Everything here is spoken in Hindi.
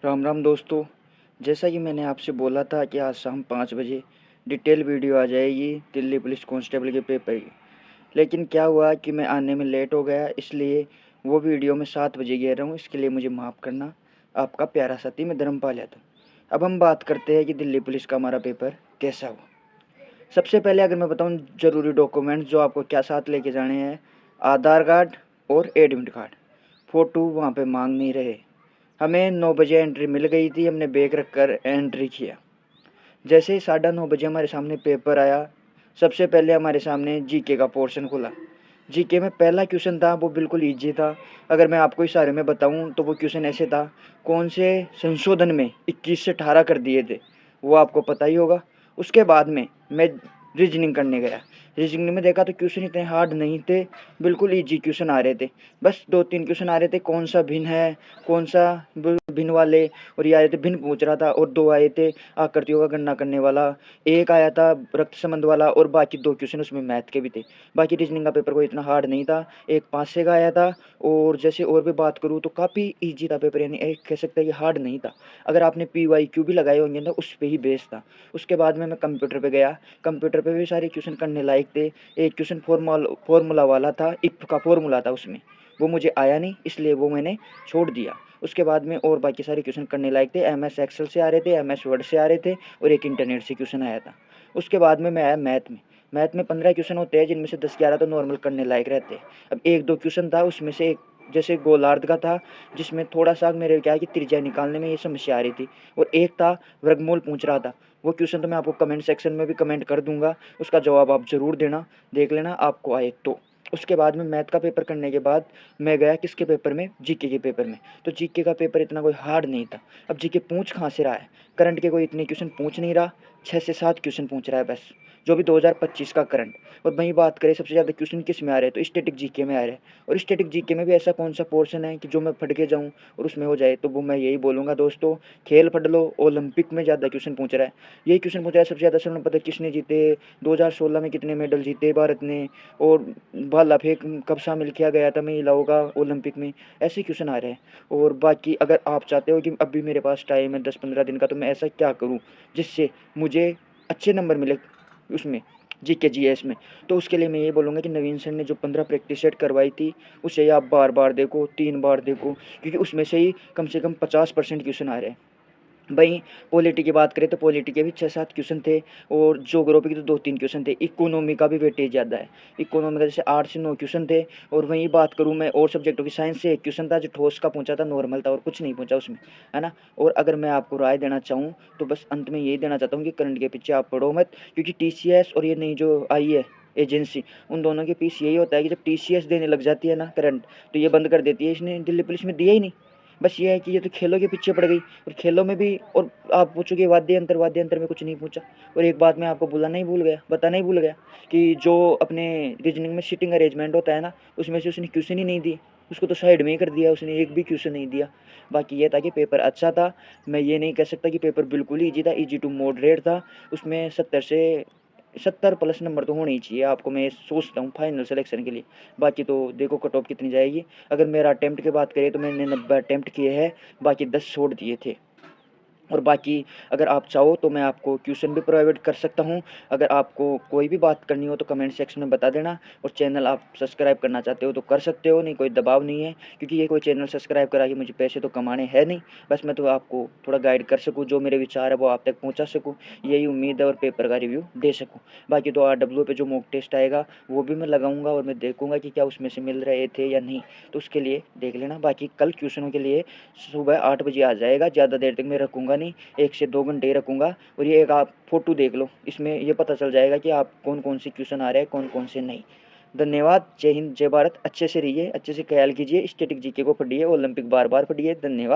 राम राम दोस्तों। जैसा कि मैंने आपसे बोला था कि आज शाम 5 बजे डिटेल वीडियो आ जाएगी दिल्ली पुलिस कांस्टेबल के पेपर की, लेकिन क्या हुआ कि मैं आने में लेट हो गया, इसलिए वो वीडियो मैं 7 बजे कह रहा हूँ। इसके लिए मुझे माफ़ करना। आपका प्यारा साथी मैं धर्मपाल यादव। अब हम बात करते हैं कि दिल्ली पुलिस का हमारा पेपर कैसा हुआ। सबसे पहले अगर मैं बताऊँ ज़रूरी डॉक्यूमेंट्स जो आपको क्या साथ लेके जाने हैं, आधार कार्ड और एडमिट कार्ड। फ़ोटो वहाँ पे मांग नहीं रहे। हमें 9 बजे एंट्री मिल गई थी, हमने बैग रख कर एंट्री किया। जैसे ही 9:30 बजे हमारे सामने पेपर आया, सबसे पहले हमारे सामने जीके का पोर्शन खुला। जीके में पहला क्वेश्चन था, वो बिल्कुल ईजी था। अगर मैं आपको इशारे में बताऊं तो वो क्वेश्चन ऐसे था, कौन से संशोधन में 21 से 18 कर दिए थे, वो आपको पता ही होगा। उसके बाद में मैं रीजनिंग करने गया। रीजनिंग में देखा तो क्वेश्चन इतने हार्ड नहीं थे, बिल्कुल ईजी क्वेश्चन आ रहे थे। बस 2-3 क्वेश्चन आ रहे थे, कौन सा भिन्न है, कौन सा भिन्न वाले, और ये आए थे भिन्न पूछ रहा था, और 2 आए थे आकृतियों का गणना करने वाला, एक आया था रक्त संबंध वाला, और बाकी 2 क्वेश्चन उसमें मैथ के भी थे। बाकी रीजनिंग का पेपर कोई इतना हार्ड नहीं था। एक 5 से का आया था, और जैसे और भी बात करूँ तो काफ़ी ईजी था पेपर, यानी एक कह सकते हैं कि हार्ड नहीं था। अगर आपने PYQ भी लगाए होंगे ना, उस पर ही बेस था। उसके बाद में मैं कंप्यूटर पे गया। कंप्यूटर पे भी सारे क्वेश्चन करने लायक थे। एक क्वेश्चन फॉर्मूला वाला था, इफ का फॉर्मूला था उसमें, वो मुझे आया नहीं, इसलिए वो मैंने छोड़ दिया। उसके बाद में और बाकी सारे क्वेश्चन करने लायक थे। MS एक्सेल से आ रहे थे, MS वर्ड से आ रहे थे, और एक इंटरनेट से क्वेश्चन आया था। उसके बाद में मैं आया मैथ में। मैथ में 15 क्वेश्चन होते हैं, जिनमें से 10-11 तो नॉर्मल करने लायक रहते हैं। अब 1-2 क्वेश्चन था, उसमें से एक जैसे गोलार्ध का था, जिसमें थोड़ा सा मेरे क्या है कि त्रिज्या निकालने में ये समस्या आ रही थी, और एक था वर्गमूल पूछ रहा था। वो क्वेश्चन तो मैं आपको कमेंट सेक्शन में भी कमेंट कर दूंगा, उसका जवाब आप ज़रूर देना, देख लेना आपको आए तो। उसके बाद में मैथ का पेपर करने के बाद मैं गया किसके पेपर में, जीके के पेपर में। तो जीके का पेपर इतना कोई हार्ड नहीं था। अब जीके पूछ कहाँ से रहा है, करंट के कोई इतने क्वेश्चन पूछ नहीं रहा, 6 से 7 क्वेश्चन पूछ रहा है बस, जो भी 2025 का करंट। और वहीं बात करें सबसे ज़्यादा क्वेश्चन किस में आ रहे हैं, तो स्टैटिक जीके में आ रहे हैं। और स्टैटिक जीके में भी ऐसा कौन सा पोर्शन है कि जो मैं फट के जाऊँ और उसमें हो जाए, तो वो मैं यही बोलूँगा दोस्तों, खेल पढ़ लो। ओलंपिक में ज़्यादा क्वेश्चन पूछ रहा है, यही क्वेश्चन पूछ रहा है सबसे ज़्यादा स्वर्ण पदक किसने जीते, 2016 में कितने मेडल जीते भारत ने, और भाला फेंक कब शामिल किया गया था महिलाओं का ओलंपिक में, ऐसे क्वेश्चन आ रहे हैं। और बाकी अगर आप चाहते हो कि अभी मेरे पास टाइम है 10-15 दिन का, तो मैं ऐसा क्या करूँ जिससे मुझे अच्छे नंबर मिले उसमें, जीके जीएस में। तो उसके लिए मैं ये बोलूँगा कि नवीन सर ने जो 15 प्रैक्टिस सेट करवाई थी, उसे आप बार बार देखो, 3 बार देखो, क्योंकि उसमें से ही कम से कम 50% क्वेश्चन आ रहे हैं। वहीं पॉलिटी की बात करें तो पॉलिटी के भी 6-7 क्वेश्चन थे, और ज्योग्राफी के तो 2-3 क्वेश्चन थे। इकोनॉमी का भी वेटेज ज़्यादा है, इकोनॉमी का जैसे 8 से 9 क्वेश्चन थे। और वहीं बात करूँ मैं और सब्जेक्टों की, साइंस से एक क्वेश्चन था जो ठोस का पूछा था, नॉर्मल था, और कुछ नहीं पूछा उसमें, है ना। और अगर मैं आपको राय देना चाहूँ तो बस अंत में यही देना चाहता हूँ कि करंट के पीछे आप पढ़ो मत, क्योंकि TCS और ये नई जो आई है एजेंसी, उन दोनों के पीछे यही होता है कि जब TCS देने लग जाती है ना करंट, तो ये बंद कर देती है। इसने दिल्ली पुलिस में दिया ही नहीं। बस ये है कि ये तो खेलों के पीछे पड़ गई, और खेलों में भी, और आप पूछोगे वाद्य यंत्र में कुछ नहीं पूछा। और एक बात मैं आपको बताना ही भूल गया कि जो अपने रीजनिंग में सीटिंग अरेंजमेंट होता है ना, उसमें से उसने क्वेश्चन ही नहीं दिए, उसको तो साइड में ही कर दिया उसने, एक भी क्वेश्चन नहीं दिया। बाकी ये था कि पेपर अच्छा था। मैं ये नहीं कह सकता कि पेपर बिल्कुल ही ईजी था, ईजी टू मॉडरेट था। उसमें 70 नंबर तो होने ही चाहिए आपको, मैं सोचता हूँ फाइनल सिलेक्शन के लिए। बाकी तो देखो कट ऑफ कितनी जाएगी। अगर मेरा अटैम्प्ट की बात करें तो मैंने 90 अटैम्प्ट किए हैं, बाकी 10 छोड़ दिए थे। और बाकी अगर आप चाहो तो मैं आपको क्वेश्चन भी प्रोवाइड कर सकता हूँ। अगर आपको कोई भी बात करनी हो तो कमेंट सेक्शन में बता देना। और चैनल आप सब्सक्राइब करना चाहते हो तो कर सकते हो, नहीं कोई दबाव नहीं है, क्योंकि ये कोई चैनल सब्सक्राइब करा के मुझे पैसे तो कमाने हैं नहीं, बस मैं तो आपको थोड़ा गाइड कर सकूँ, जो मेरे विचार है वो आप तक पहुँचा सकूँ, यही उम्मीद है, और पेपर का रिव्यू दे सकूँ। बाकी तो RW पे जो मॉक टेस्ट आएगा वो भी मैं लगाऊंगा, और मैं देखूंगा कि क्या उसमें से मिल रहे थे या नहीं, तो उसके लिए देख लेना। बाकी कल क्वेश्चनों के लिए सुबह 8 बजे आ जाएगा, ज़्यादा देर तक मैं रखूँगा नहीं, 1 से 2 घंटे ही रखूँगा। और ये एक आप फ़ोटो देख लो, इसमें ये पता चल जाएगा कि आप कौन कौन से क्वेश्चन आ रहे हैं, कौन कौन से नहीं। धन्यवाद। जय हिंद, जय भारत। अच्छे से रहिए, अच्छे से ख्याल कीजिए, स्टैटिक जीके को पढ़िए, ओलंपिक बार बार पढ़िए। धन्यवाद।